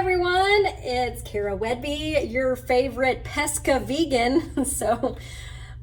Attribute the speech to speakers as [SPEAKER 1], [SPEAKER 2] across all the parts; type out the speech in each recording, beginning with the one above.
[SPEAKER 1] everyone, it's Cara Whedbee, your favorite pesca vegan. So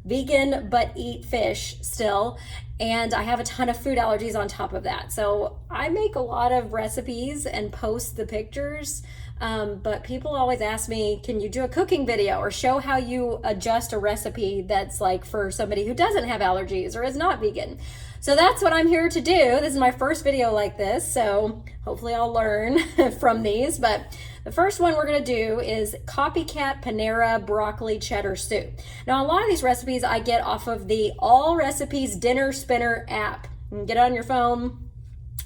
[SPEAKER 1] vegan but eat fish still, and I have a ton of food allergies on top of that. So I make a lot of recipes and post the pictures, but people always ask me, can you do a cooking video or show how you adjust a recipe that's like for somebody who doesn't have allergies or is not vegan? So that's what I'm here to do. This is my first video like this, so hopefully I'll learn from these. But the first one we're gonna do is Copycat Panera Broccoli Cheddar Soup. Now, a lot of these recipes I get off of the All Recipes Dinner Spinner app. You can get it on your phone,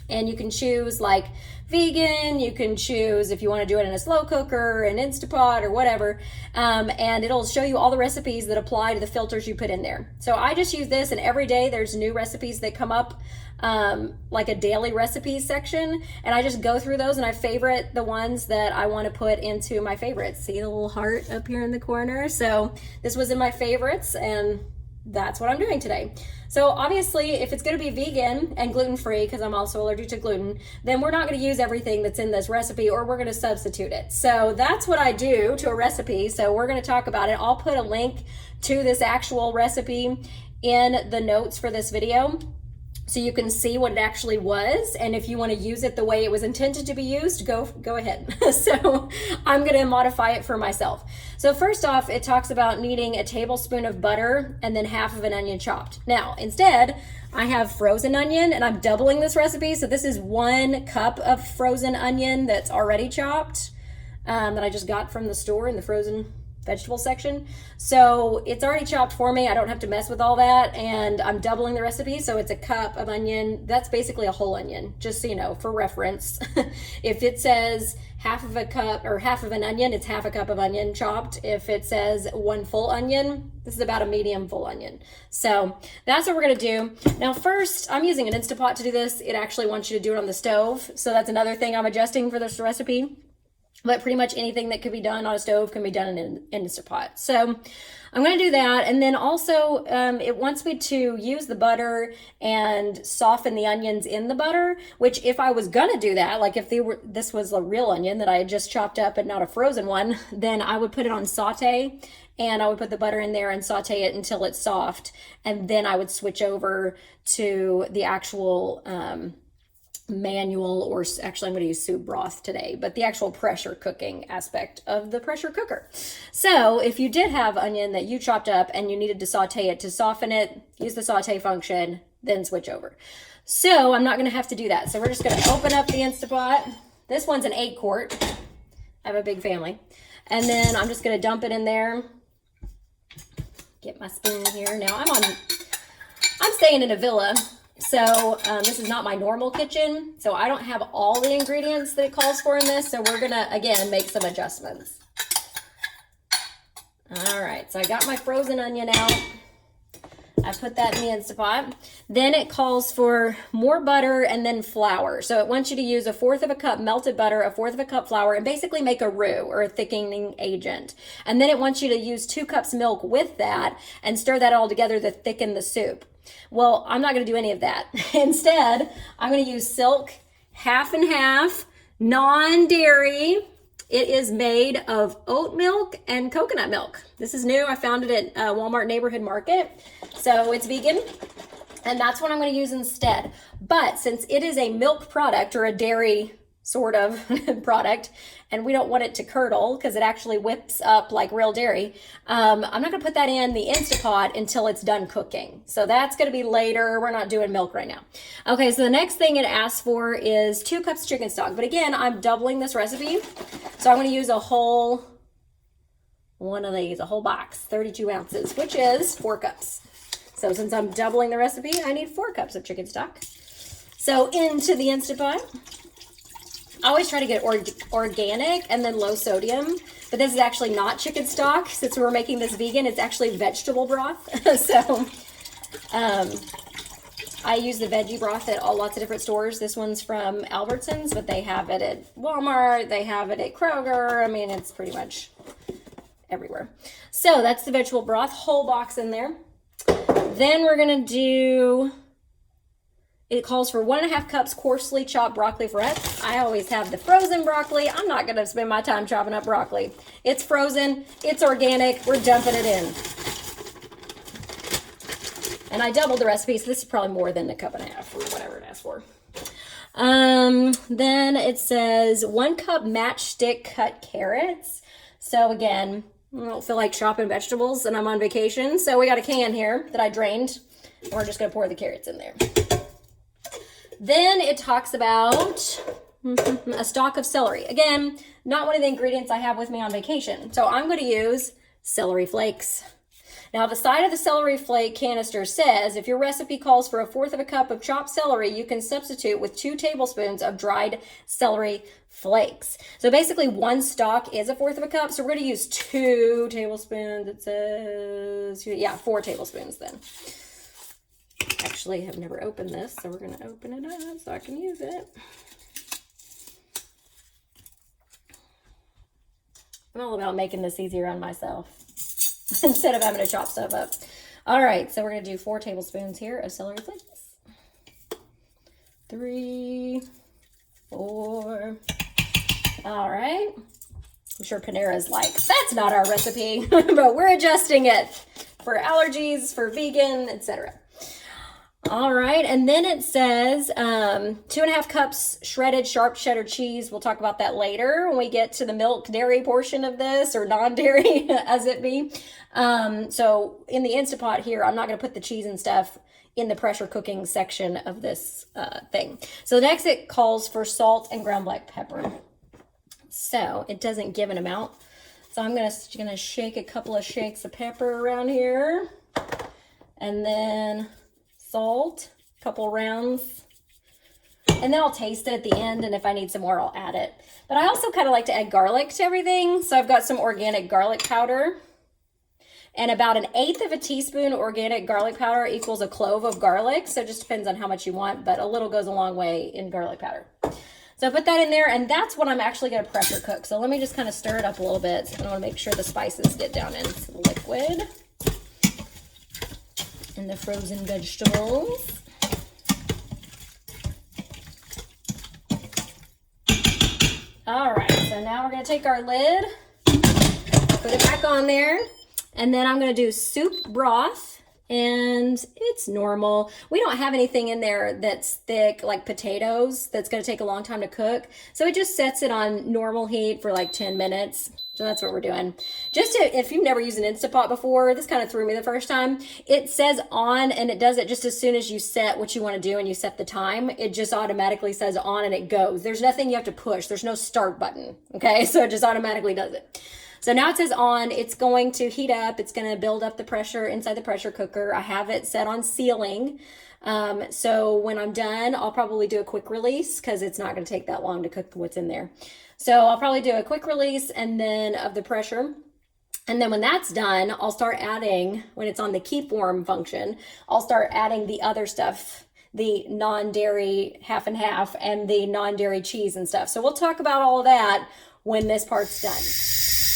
[SPEAKER 1] and you can choose like vegan, you can choose if you want to do it in a slow cooker, an Instapot, or whatever, and it'll show you all the recipes that apply to the filters you put in there. So I just use this, and every day there's new recipes that come up, like a daily recipes section, and I just go through those and I favorite the ones that I want to put into my favorites. See the little heart up here in the corner? So this was in my favorites, and that's what I'm doing today. So obviously, if it's going to be vegan and gluten-free, because I'm also allergic to gluten, then we're not going to use everything that's in this recipe, or we're going to substitute it. So that's what I do to a recipe. So we're going to talk about it. I'll put a link to this actual recipe in the notes for this video, so you can see what it actually was, and if you want to use it the way it was intended to be used, go ahead. So I'm going to modify it for myself. So first off, it talks about needing a tablespoon of butter and then half of an onion chopped. Now, instead, I have frozen onion, and I'm doubling this recipe. So this is 1 cup of frozen onion that's already chopped, that I just got from the store in the frozen vegetable section. So it's already chopped for me. I don't have to mess with all that, and I'm doubling the recipe. So it's a cup of onion. That's basically a whole onion, just so you know, for reference. If it says half of a cup or half of an onion, it's half a cup of onion chopped. If it says 1 full onion, this is about a medium full onion. So that's what we're gonna do. Now first, I'm using an Instapot to do this. It actually wants you to do it on the stove. So that's another thing I'm adjusting for this recipe. But pretty much anything that could be done on a stove can be done in an Instapot. So I'm going to do that. And then also it wants me to use the butter and soften the onions in the butter, which if I was going to do that, like if this was a real onion that I had just chopped up and not a frozen one, then I would put it on saute, and I would put the butter in there and saute it until it's soft. And then I would switch over to the actual manual, or actually I'm going to use soup broth today, but the actual pressure cooking aspect of the pressure cooker. So if you did have onion that you chopped up and you needed to saute it to soften it, use the saute function, then switch over. So I'm not going to have to do that. So we're just going to open up the Instapot. This one's an 8-quart. I have a big family. And then I'm just going to dump it in there. Get my spoon here. Now I'm staying in a villa. So this is not my normal kitchen, so I don't have all the ingredients that it calls for in this, so we're gonna, again, make some adjustments. All right, so I got my frozen onion out. I put that in the Instapot. Then it calls for more butter and then flour. So it wants you to use 1/4 cup melted butter, 1/4 cup flour, and basically make a roux or a thickening agent. And then it wants you to use 2 cups milk with that and stir that all together to thicken the soup. Well, I'm not going to do any of that. Instead, I'm going to use Silk half and half, non-dairy. It is made of oat milk and coconut milk. This is new. I found it at Walmart Neighborhood Market. So it's vegan, and that's what I'm going to use instead. But since it is a milk product, or a dairy sort of product, and we don't want it to curdle because it actually whips up like real dairy, I'm not going to put that in the Instapot until it's done cooking. So that's going to be later. We're not doing milk right now. Okay, so the next thing it asks for is 2 cups chicken stock. But again, I'm doubling this recipe. So I'm going to use a whole one of these, a whole box, 32 ounces, which is 4 cups. So since I'm doubling the recipe, I need 4 cups of chicken stock. So into the Instapot. I always try to get organic and then low sodium, but this is actually not chicken stock. Since we're making this vegan, it's actually vegetable broth. So I use the veggie broth at lots of different stores. This one's from Albertsons, but they have it at Walmart. They have it at Kroger. I mean, it's pretty much everywhere. So that's the vegetable broth, whole box in there. Then we're gonna do It calls for 1.5 cups coarsely chopped broccoli florets. I always have the frozen broccoli. I'm not going to spend my time chopping up broccoli. It's frozen. It's organic. We're dumping it in. And I doubled the recipe, so this is probably more than 1.5 cups or whatever it asks for. Then it says 1 cup matchstick cut carrots. So again, I don't feel like chopping vegetables and I'm on vacation. So we got a can here that I drained. We're just going to pour the carrots in there. Then it talks about a stalk of celery. Again, not one of the ingredients I have with me on vacation. So I'm going to use celery flakes. Now, the side of the celery flake canister says, if your recipe calls for 1/4 cup of chopped celery, you can substitute with 2 tablespoons of dried celery flakes. So basically 1 stalk is 1/4 cup. So we're going to use 2 tablespoons. It says, yeah, 4 tablespoons then. Actually, I've never opened this, so we're going to open it up so I can use it. I'm all about making this easier on myself instead of having to chop stuff up. All right, so we're going to do 4 tablespoons here of celery flakes. 3, 4. All right. I'm sure Panera's like, that's not our recipe, but we're adjusting it for allergies, for vegan, etc. All right, and then it says 2.5 cups shredded sharp cheddar cheese. We'll talk about that later when we get to the milk dairy portion of this, or non-dairy as it be. So in the Instapot here, I'm not going to put the cheese and stuff in the pressure cooking section of this thing. So next it calls for salt and ground black pepper. So it doesn't give an amount. So I'm gonna shake a couple of shakes of pepper around here, and then salt, a couple rounds, and then I'll taste it at the end, and if I need some more, I'll add it. But I also kind of like to add garlic to everything, so I've got some organic garlic powder, and about 1/8 teaspoon organic garlic powder equals a clove of garlic, so it just depends on how much you want, but a little goes a long way in garlic powder. So I put that in there, and that's what I'm actually going to pressure cook. So let me just kind of stir it up a little bit. I want to make sure the spices get down into the liquid and the frozen vegetables. All right, so now we're going to take our lid, put it back on there, and then I'm going to do soup broth. And it's normal. We don't have anything in there that's thick, like potatoes, that's going to take a long time to cook. So it just sets it on normal heat for like 10 minutes. So that's what we're doing. Just if you've never used an Instapot before, this kind of threw me the first time. It says on, and it does it just as soon as you set what you want to do and you set the time. It just automatically says on and it goes. There's nothing you have to push. There's no start button. Okay, so it just automatically does it. So now it says on, it's going to heat up. It's going to build up the pressure inside the pressure cooker. I have it set on sealing. So when I'm done, I'll probably do a quick release because it's not going to take that long to cook what's in there. So I'll probably do a quick release and then of the pressure. And then when that's done, I'll start adding, when it's on the keep warm function, I'll start adding the other stuff, the non-dairy half and half and the non-dairy cheese and stuff. So we'll talk about all of that when this part's done.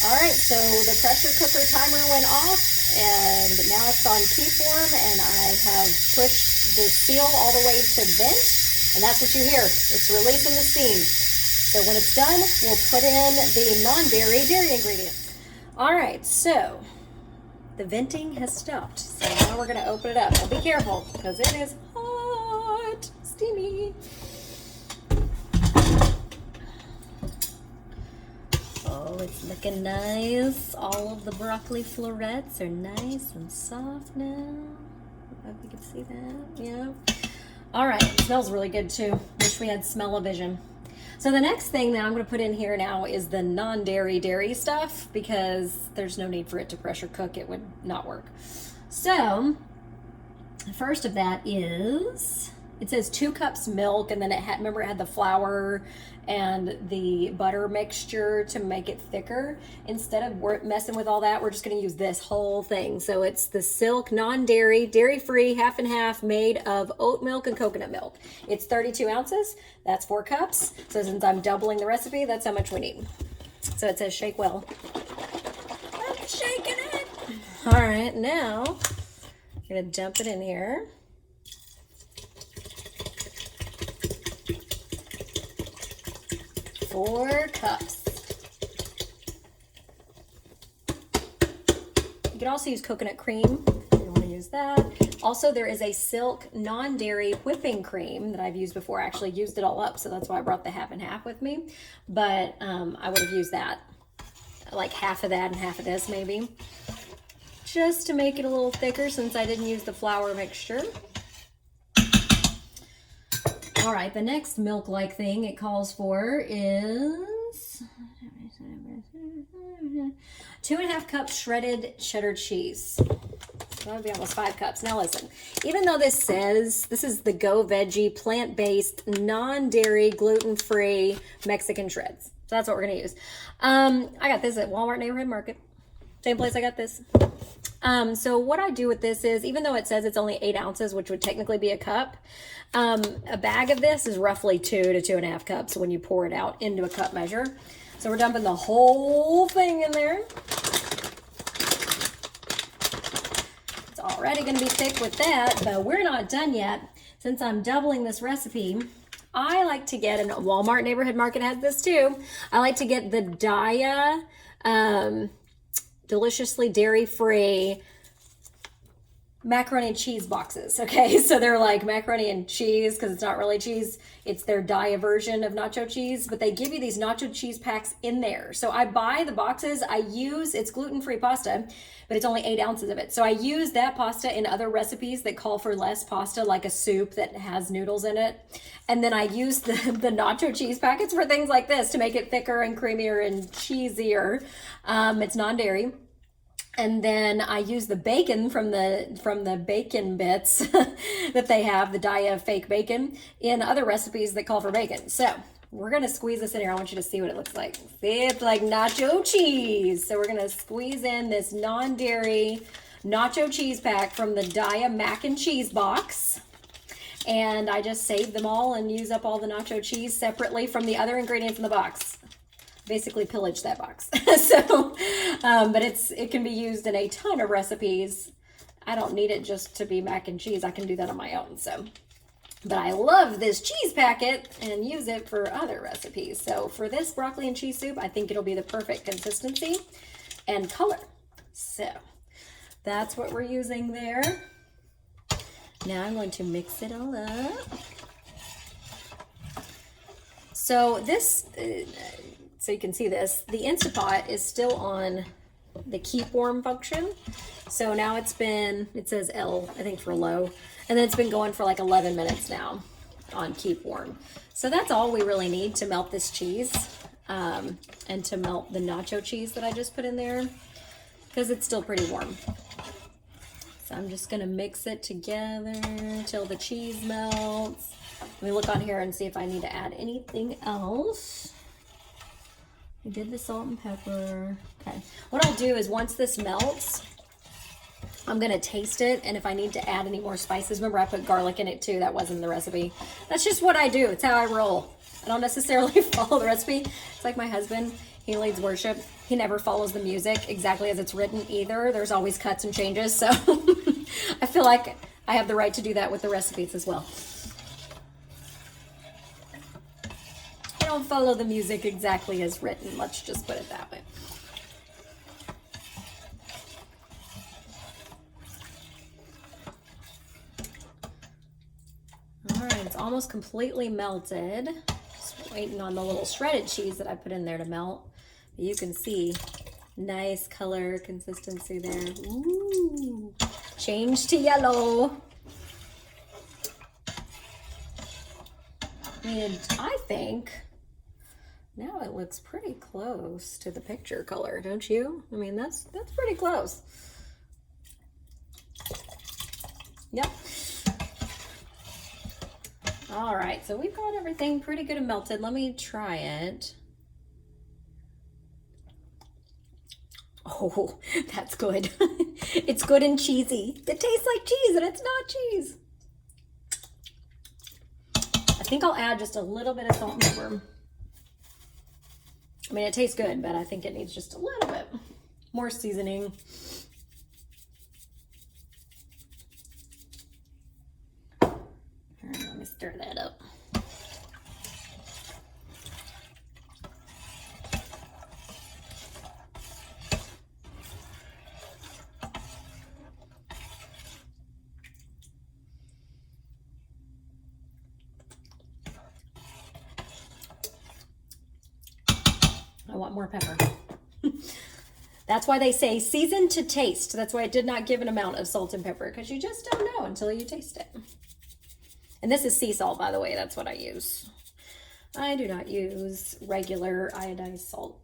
[SPEAKER 1] All right, so the pressure cooker timer went off, and now it's on keep warm, and I have pushed the seal all the way to vent, and that's what you hear. It's releasing the steam. So when it's done, we'll put in the non-dairy dairy ingredients. All right, so the venting has stopped. So now we're going to open it up. But be careful, because it is hot, steamy. Oh, it's looking nice. All of the broccoli florets are nice and soft now. I hope you can see that. Yeah. All right. It smells really good too. Wish we had smell-o-vision. So the next thing that I'm going to put in here now is the non-dairy dairy stuff, because there's no need for it to pressure cook. It would not work. So the first of that is, it says 2 cups milk, and then it had, remember it had the flour and the butter mixture to make it thicker. Instead of messing with all that, we're just going to use this whole thing. So it's the Silk non-dairy, dairy-free, half and half, made of oat milk and coconut milk. It's 32 ounces. That's 4 cups. So since I'm doubling the recipe, that's how much we need. So it says shake well. I'm shaking it. All right, now I'm going to dump it in here. 4 cups. You can also use coconut cream if you want to use that. Also, there is a Silk non-dairy whipping cream that I've used before. I actually used it all up, so that's why I brought the half and half with me. But I would have used that, like half of that and half of this maybe, just to make it a little thicker since I didn't use the flour mixture. All right, the next milk-like thing it calls for is 2.5 cups shredded cheddar cheese. So that would be almost 5 cups. Now listen, even though this says this is the Go Veggie, plant-based, non-dairy, gluten-free Mexican shreds. So that's what we're gonna use. I got this at Walmart Neighborhood Market. Same place I got this. So what I do with this is, even though it says it's only 8 ounces, which would technically be a cup, a bag of this is roughly 2 to 2.5 cups when you pour it out into a cup measure. So we're dumping the whole thing in there. It's already going to be thick with that, but we're not done yet. Since I'm doubling this recipe, I like to get, and Walmart Neighborhood Market has this too, I like to get the Daya deliciously dairy-free macaroni and cheese boxes. Okay, so they're like macaroni and cheese because it's not really cheese. It's their Daya version of nacho cheese, but they give you these nacho cheese packs in there. So I buy the boxes. It's gluten-free pasta, but it's only 8 ounces of it. So I use that pasta in other recipes that call for less pasta, like a soup that has noodles in it. And then I use the nacho cheese packets for things like this to make it thicker and creamier and cheesier. It's non-dairy. And then I use the bacon from the bacon bits that they have, the Daya fake bacon, in other recipes that call for bacon. So we're gonna squeeze this in here. I want you to see what it looks like. See, it's like nacho cheese. So we're gonna squeeze in this non-dairy nacho cheese pack from the Daya mac and cheese box. And I just save them all and use up all the nacho cheese separately from the other ingredients in the box. Basically pillage that box. So, but it can be used in a ton of recipes. I don't need it just to be mac and cheese. I can do that on my own. So, but I love this cheese packet and use it for other recipes. So for this broccoli and cheese soup, I think it'll be the perfect consistency and color. So that's what we're using there. Now I'm going to mix it all up. So this, so you can see this, the Instant Pot is still on the keep warm function. So now it says L, I think, for low, and then it's been going for like 11 minutes now on keep warm. So that's all we really need to melt this cheese and to melt the nacho cheese that I just put in there, because it's still pretty warm. So I'm just gonna mix it together till the cheese melts. Let me look on here and see if I need to add anything else. I did the salt and pepper. Okay. What I'll do is once this melts, I'm gonna taste it, and if I need to add any more spices, remember I put garlic in it too. That wasn't the recipe. That's just what I do. It's how I roll. I don't necessarily follow the recipe. It's like my husband. He leads worship. He never follows the music exactly as it's written either. There's always cuts and changes. So I feel like I have the right to do that with the recipes as well. I don't follow the music exactly as written. Let's just put it that way. All right, it's almost completely melted. Just waiting on the little shredded cheese that I put in there to melt. You can see nice color consistency there. Ooh, change to yellow. And I think now it looks pretty close to the picture color, don't you? I mean, that's pretty close. Yep. All right, so we've got everything pretty good and melted. Let me try it. Oh, that's good. It's good and cheesy. It tastes like cheese and it's not cheese. I think I'll add just a little bit of salt and pepper. I mean, it tastes good, but I think it needs just a little bit more seasoning. All right, let me stir that up. want more pepper. That's why they say season to taste. That's why I did not give an amount of salt and pepper, because you just don't know until you taste it. And this is sea salt, by the way. That's what I use. I do not use regular iodized salt.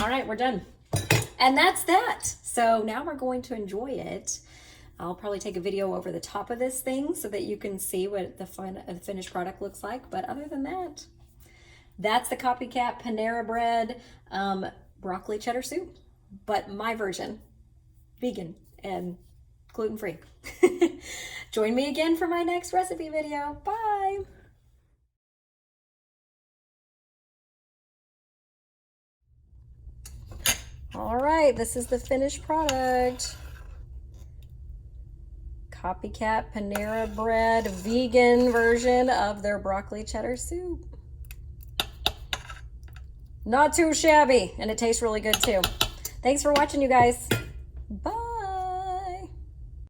[SPEAKER 1] All right, we're done. And that's that. So now we're going to enjoy it. I'll probably take a video over the top of this thing so that you can see what the finished product looks like. But other than that, that's the Copycat Panera bread broccoli cheddar soup, but my version, vegan and gluten-free. Join me again for my next recipe video. Bye. All right, this is the finished product. Copycat Panera bread, vegan version of their broccoli cheddar soup. Not too shabby, and it tastes really good too. Thanks for watching, you guys. Bye.